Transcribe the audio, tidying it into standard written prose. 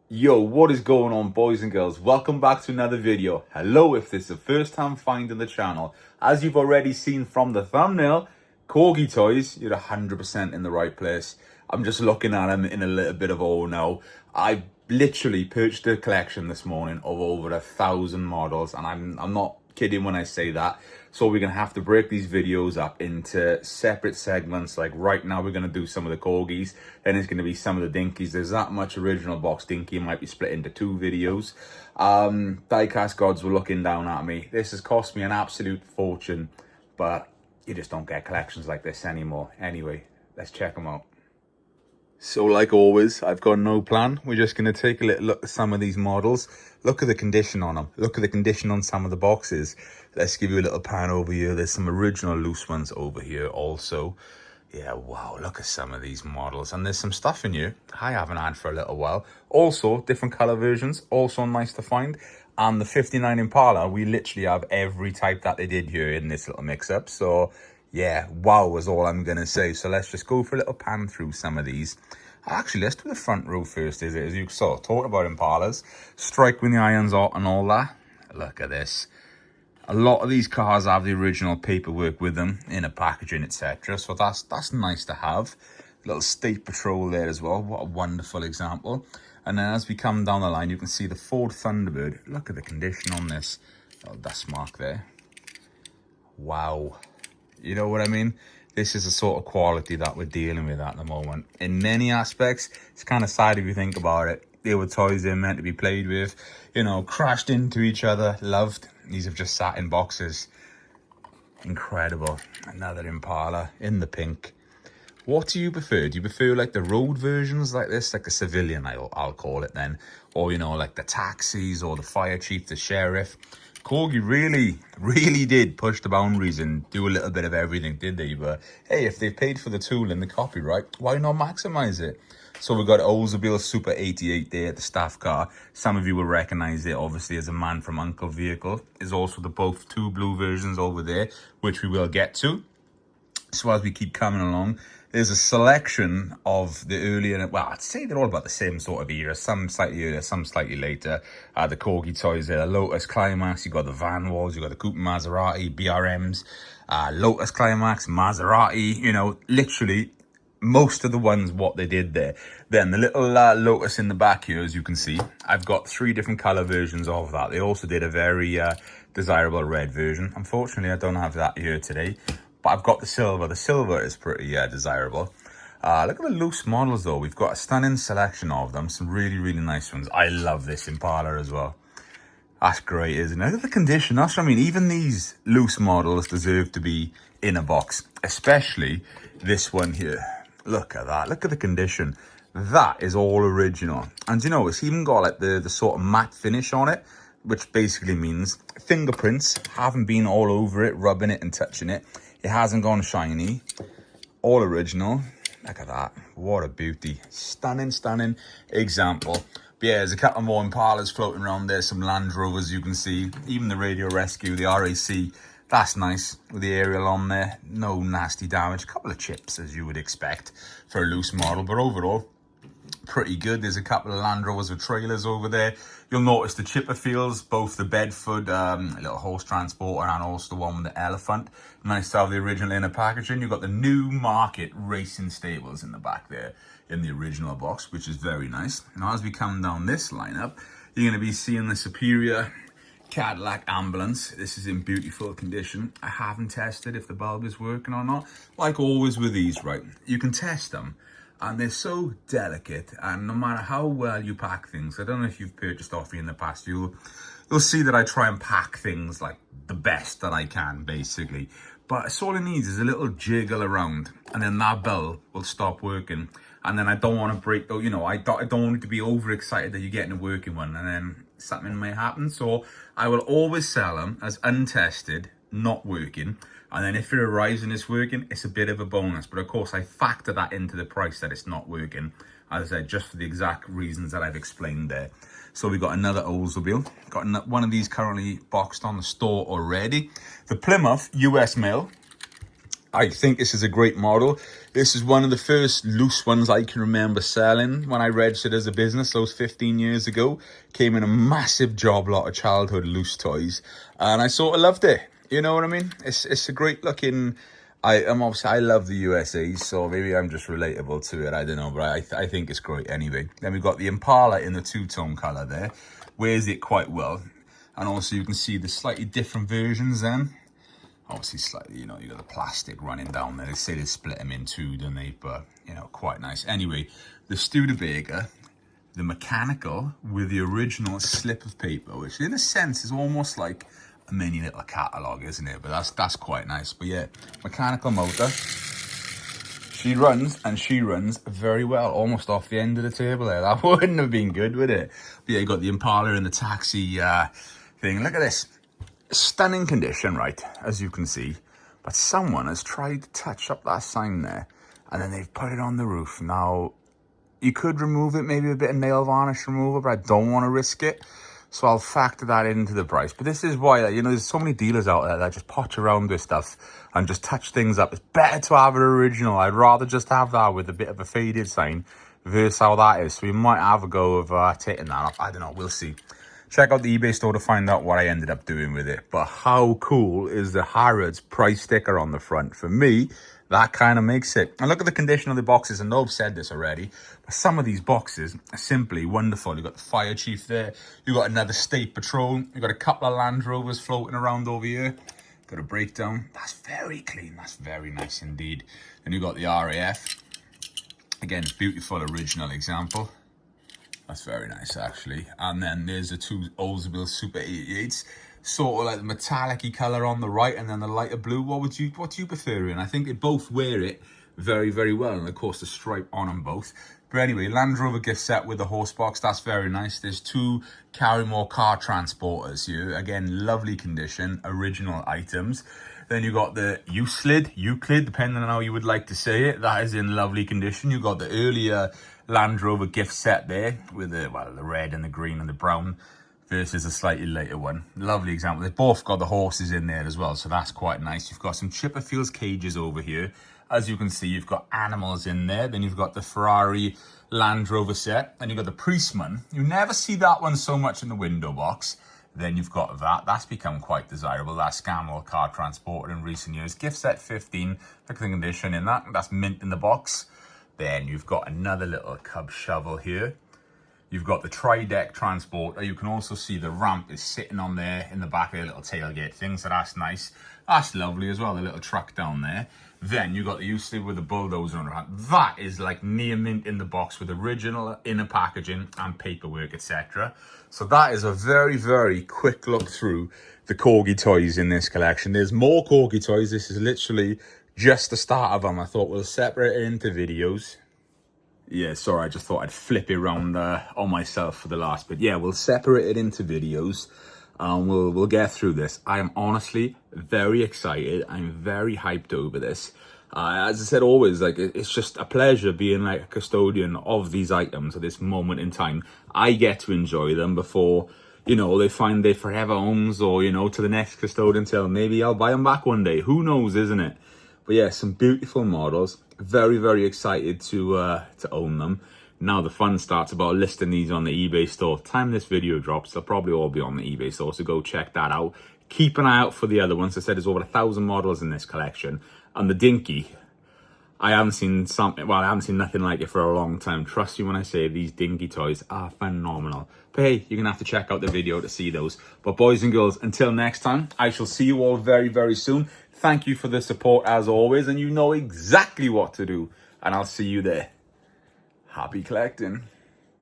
Yo, what is going on, boys and girls? Welcome back to another video. Hello, if this is the first time finding the channel. As you've already seen from the thumbnail, Corgi Toys, you're 100% in the right place. I'm just looking at them in a little bit of awe now. I literally purchased a collection this morning of over 1,000 models, and I'm not kidding when I say that. So we're gonna have to break these videos up into separate segments. Like right now we're gonna do some of the Corgis, then it's gonna be some of the Dinkies. There's that much original box Dinky, might be split into 2 videos. Diecast gods were looking down at me. This has cost me an absolute fortune, but you just don't get collections like this anymore. Anyway, let's check them out. So like always, I've got no plan. We're just going to take a little look at some of these models. Look at the condition on them. Look at the condition on some of the boxes. Let's give you a little pan over here. There's some original loose ones over here also. Yeah, wow, look at some of these models. And there's some stuff in here I haven't had for a little while. Also, different color versions, also nice to find. And the 59 Impala, we literally have every type that they did here in this little mix-up. So yeah, wow is all I'm going to say. So let's just go for a little pan through some of these. Actually, let's do the front row first, is it? As you saw, talking about Impalas, strike when the iron's hot and all that. Look at this. A lot of these cars have the original paperwork with them, in a packaging, etc. So that's nice to have. Little State Patrol there as well. What a wonderful example. And then as we come down the line, you can see the Ford Thunderbird. Look at the condition on this. Oh, dust mark there. Wow. You know what I mean? This is the sort of quality that we're dealing with at the moment. In many aspects, it's kind of sad if you think about it. They were toys they're meant to be played with, you know, crashed into each other, loved. These have just sat in boxes. Incredible. Another Impala in the pink. What do you prefer? Do you prefer like the road versions like this, like the civilian, I'll call it then? Or, you know, like the taxis or the fire chief, the sheriff? Corgi really did push the boundaries and do a little bit of everything, did they? But hey, if they paid for the tool and the copyright, why not maximize it? So we've got Oldsmobile Super 88 there, the staff car. Some of you will recognize it, obviously, as a Man from U.N.C.L. vehicle. There's also the both 2 blue versions over there, which we will get to. So as we keep coming along, there's a selection of the earlier, well, I'd say they're all about the same sort of era, some slightly earlier, some slightly later. The Corgi Toys there, Lotus Climax, you've got the Van Walls, you've got the Coupe Maserati, BRMs, Lotus Climax, Maserati, you know, literally most of the ones what they did there. Then the little Lotus in the back here, as you can see, I've got 3 different color versions of that. They also did a very desirable red version. Unfortunately, I don't have that here today. But I've got the silver. The silver is pretty desirable. Look at the loose models, though. We've got a stunning selection of them. Some really nice ones. I love this Impala as well. That's great, isn't it? Look at the condition. That's what I mean. Even these loose models deserve to be in a box. Especially this one here. Look at that. Look at the condition. That is all original. And you know, it's even got like the sort of matte finish on it, which basically means fingerprints haven't been all over it, rubbing it and touching it. It hasn't gone shiny. All original. Look at that. What a beauty. Stunning example. But yeah, there's a couple more Impalas floating around there. Some Land Rovers you can see. Even the Radio Rescue, the RAC. That's nice with the aerial on there. No nasty damage. A couple of chips, as you would expect for a loose model. But overall, pretty good. There's a couple of Land Rovers with trailers over there. You'll notice the Chipperfields, both the Bedford little horse transporter and also the one with the elephant. Nice to have the original inner packaging. You've got the New Market Racing Stables in the back there in the original box, which is very nice. Now as we come down this lineup, you're going to be seeing the Superior Cadillac Ambulance. This is in beautiful condition. I haven't tested if the bulb is working or not. Like always with these, right? You can test them. And they're so delicate, and no matter how well you pack things, I don't know if you've purchased off me in the past, you'll see that I try and pack things like the best that I can, basically. But it's all it needs is a little jiggle around, and then that bell will stop working. And then I don't want to break, though, you know, I don't want it to be overexcited that you're getting a working one, and then something may happen. So I will always sell them as untested, not working. And then if it arrives and it's working, it's a bit of a bonus. But of course, I factor that into the price that it's not working. As I said, just for the exact reasons that I've explained there. So we've got another Oldsmobile. Got one of these currently boxed on the store already. The Plymouth US mail. I think this is a great model. This is one of the first loose ones I can remember selling when I registered as a business those 15 years ago. Came in a massive job lot of childhood loose toys, and I sort of loved it. You know what I mean? It's a great looking. I love the USA, so maybe I'm just relatable to it. I don't know, but I think it's great anyway. Then we've got the Impala in the two-tone color there. Wears it quite well, and also you can see the slightly different versions then. Obviously slightly, you know, you got the plastic running down there. They say they split them in two, don't they? But, you know, quite nice. Anyway, the Studebaker, the mechanical with the original slip of paper, which in a sense is almost like a mini little catalogue, isn't it? But that's quite nice. But yeah, mechanical motor. She runs very well, almost off the end of the table there. That wouldn't have been good, would it? But yeah, you got the Impala and the taxi thing. Look at this. Stunning condition, right, as you can see, but someone has tried to touch up that sign there, and then they've put it on the roof. Now, you could remove it, maybe a bit of nail varnish remover, but I don't want to risk it, so I'll factor that into the price. But this is why, you know, there's so many dealers out there that just potch around with stuff and just touch things up. It's better to have it original. I'd rather just have that with a bit of a faded sign versus how that is. So we might have a go of taking that off. I don't know, we'll see. Check out the eBay store to find out what I ended up doing with it. But how cool is the Harrods price sticker on the front? For me, that kind of makes it. And look at the condition of the boxes. I know I've said this already, but some of these boxes are simply wonderful. You've got the Fire Chief there. You've got another State Patrol. You've got a couple of Land Rovers floating around over here. Got a breakdown. That's very clean. That's very nice indeed. Then you've got the RAF. Again, beautiful original example. That's very nice, actually. And then there's the two Oldsmobile Super 88s. Sort of like the metallic-y colour on the right and then the lighter blue. What do you prefer in? I think they both wear it very, very well. And, of course, the stripe on them both. But anyway, Land Rover gift set with the horse box. That's very nice. There's two Carrymore car transporters here. Again, lovely condition, original items. Then you got the Euclid, depending on how you would like to say it. That is in lovely condition. You got the earlier Land Rover gift set there with the red and the green and the brown versus a slightly later one. Lovely example. They've both got the horses in there as well, so that's quite nice. You've got some Chipperfield's cages over here. As you can see, you've got animals in there. Then you've got the Ferrari Land Rover set. Then you've got the Priestman. You never see that one so much in the window box. Then you've got that. That's become quite desirable. That Scanwell car transported in recent years. Gift set 15. Look at the condition in that. That's mint in the box. Then you've got another little cub shovel here. You've got the tri-deck transporter. You can also see the ramp is sitting on there in the back of a little tailgate thing. So that's nice. That's lovely as well, the little truck down there. Then you got the Euclid with the bulldozer on the front. That is like near mint in the box with original inner packaging and paperwork, etc. So that is a very, very quick look through the Corgi toys in this collection. There's more Corgi toys. This is literally just the start of them. I thought we'll separate it into videos. Yeah, sorry, I just thought I'd flip it around on myself for the last bit. Yeah, we'll separate it into videos. We'll get through this. I am honestly very excited. I'm very hyped over this. As I said, always, like, it's just a pleasure being like a custodian of these items at this moment in time. I get to enjoy them before, you know, they find their forever homes, or, you know, to the next custodian till maybe I'll buy them back one day. Who knows, isn't it? But yeah, some beautiful models. Very, very excited to own them. Now the fun starts about listing these on the eBay store. Time this video drops, they'll probably all be on the eBay store, so go check that out. Keep an eye out for the other ones. I said there's over 1,000 models in this collection. And the Dinky, I haven't seen nothing like it for a long time. Trust me when I say these Dinky toys are phenomenal. But hey, you're going to have to check out the video to see those. But boys and girls, until next time, I shall see you all very, very soon. Thank you for the support as always, and you know exactly what to do. And I'll see you there. Happy collecting.